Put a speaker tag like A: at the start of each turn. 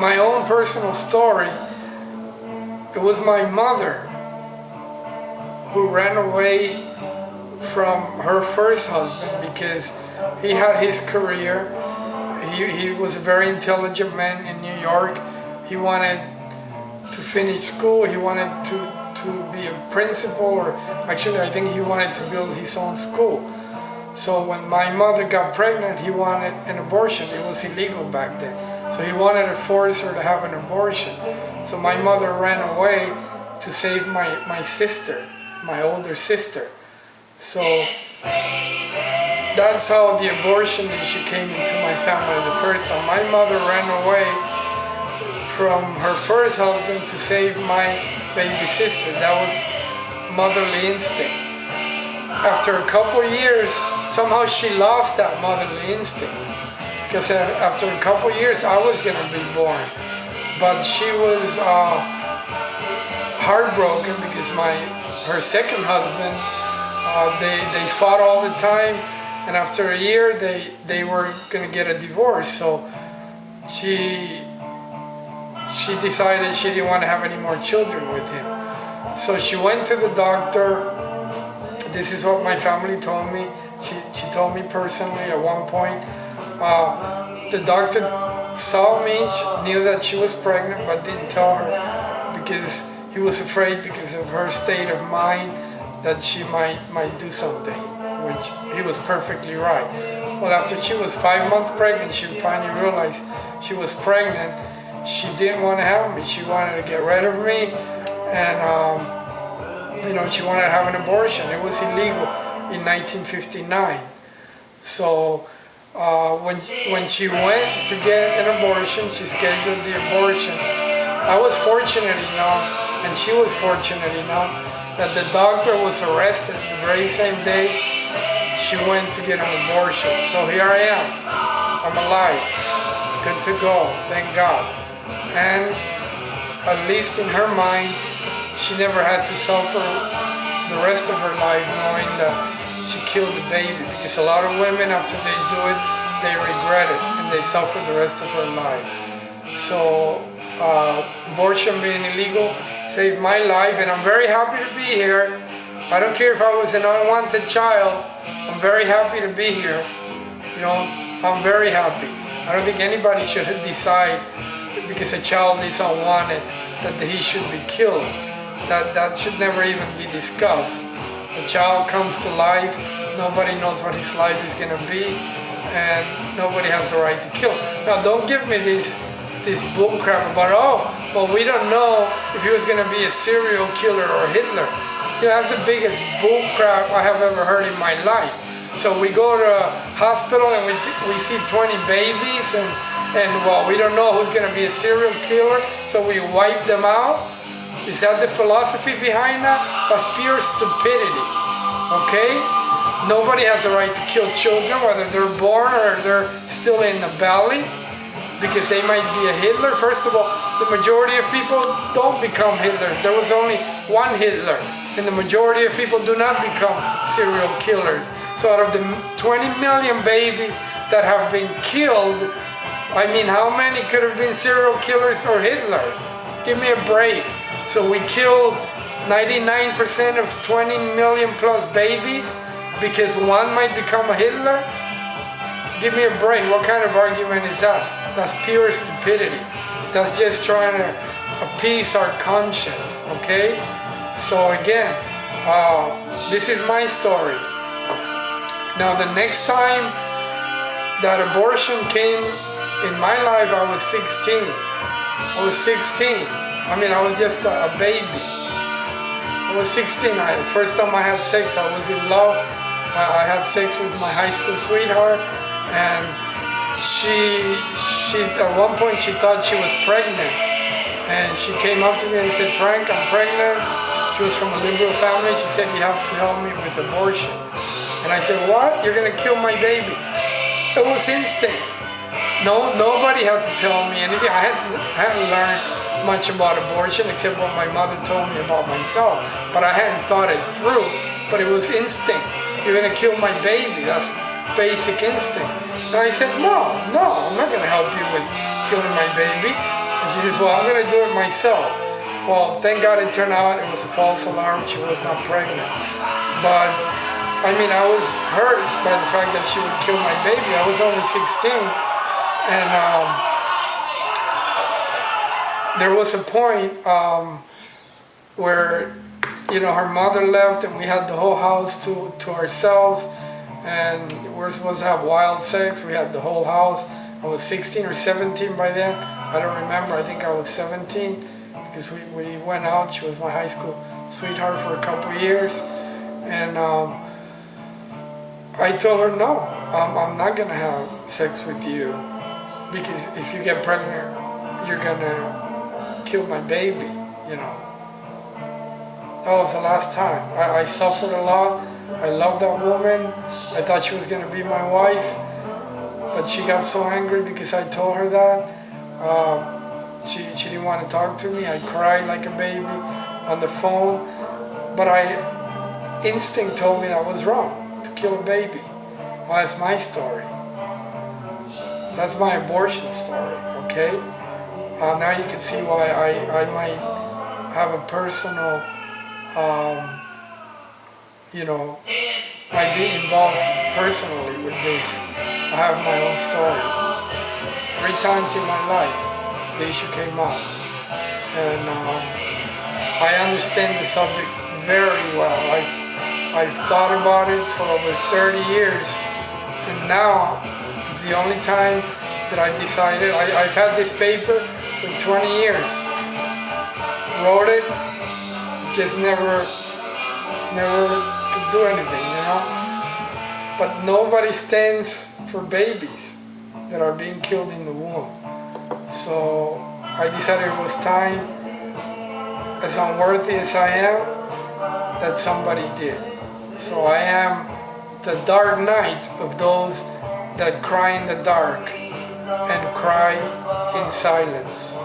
A: my own personal story, it was my mother who ran away from her first husband because he had his career. He was a very intelligent man in New York. He wanted to finish school. He wanted to be a principal, or actually I think he wanted to build his own school. So when my mother got pregnant, he wanted an abortion. It was illegal back then. So he wanted to force her to have an abortion. So my mother ran away to save my sister, my older sister. So that's how the abortion issue came into my family the first time. My mother ran away from her first husband to save my baby sister. That was motherly instinct. After a couple of years, somehow she lost that motherly instinct. Because after a couple of years, I was going to be born. But she was heartbroken because her second husband, they fought all the time. And after a year, they were going to get a divorce. So she decided she didn't want to have any more children with him. So she went to the doctor. This is what my family told me. She told me personally at one point. The doctor saw me, knew that she was pregnant, but didn't tell her because he was afraid, because of her state of mind, that she might do something, which he was perfectly right. Well, after she was 5 months pregnant, she finally realized she was pregnant. She didn't want to have me. She wanted to get rid of me, and she wanted to have an abortion. It was illegal in 1959. So when she went to get an abortion, she scheduled the abortion. I was fortunate enough, and she was fortunate enough, that the doctor was arrested the very same day she went to get an abortion. So here I am. I'm alive. Good to go. Thank God. And at least in her mind, she never had to suffer the rest of her life knowing that she killed the baby, because a lot of women, after they do it, they regret it and they suffer the rest of her life. So abortion being illegal saved my life, and I'm very happy to be here. I don't care if I was an unwanted child. I'm very happy to be here. I'm very happy. I don't think anybody should decide because a child is unwanted that he should be killed. That should never even be discussed. A child comes to life, nobody knows what his life is going to be, and nobody has the right to kill. Now, don't give me this bull crap about, well, we don't know if he was going to be a serial killer or Hitler. That's the biggest bull crap I have ever heard in my life. So we go to a hospital and we see 20 babies, and well, we don't know who's going to be a serial killer, so we wipe them out. Is that the philosophy behind that? That's pure stupidity, okay? Nobody has the right to kill children, whether they're born or they're still in the belly, because they might be a Hitler. First of all, the majority of people don't become Hitlers. There was only one Hitler, and the majority of people do not become serial killers. So out of the 20 million babies that have been killed, I mean, how many could have been serial killers or Hitlers? Give me a break. So we killed 99% of 20 million plus babies because one might become a Hitler? Give me a break. What kind of argument is that? That's pure stupidity. That's just trying to appease our conscience, okay? So again, this is my story. Now the next time that abortion came in my life, I was 16. I was 16. I mean, I was just a baby. I was 16. First time I had sex, I was in love. I had sex with my high school sweetheart, and she at one point she thought she was pregnant, and she came up to me and said, "Frank, I'm pregnant." She was from a liberal family. She said, "You have to help me with abortion." And I said, "What? You're gonna kill my baby?" It was instinct. Nobody had to tell me anything. I hadn't learned much about abortion except what my mother told me about myself, but I hadn't thought it through. But it was instinct. You're gonna kill my baby. That's basic instinct. And I said, no, I'm not gonna help you with killing my baby. And she says, well, I'm going to do it myself. Well, thank God it turned out it was a false alarm. She was not pregnant. But, I mean, I was hurt by the fact that she would kill my baby. I was only 16. And there was a point where, you know, her mother left and we had the whole house to ourselves. And we were supposed to have wild sex. We had the whole house. I was 16 or 17 by then. I don't remember. I think I was 17 because we went out. She was my high school sweetheart for a couple of years. And I told her, no, I'm not going to have sex with you because if you get pregnant, you're going to kill my baby, you know. That was the last time. I suffered a lot. I loved that woman. I thought she was going to be my wife. But she got so angry because I told her that. She didn't want to talk to me. I cried like a baby on the phone. But instinct told me that was wrong, to kill a baby. Well, that's my story. That's my abortion story, okay? Now you can see why I might have a personal, you know, might be involved personally with this. I have my own story. 3 times in my life, the issue came up. And I understand the subject very well. I've thought about it for over 30 years. And now, it's the only time that I've decided. I've had this paper for 20 years. Wrote it, just never could do anything, you know? But nobody stands for babies that are being killed in the womb. So I decided it was time, as unworthy as I am, that somebody did. So I am the dark night of those that cry in the dark and cry in silence.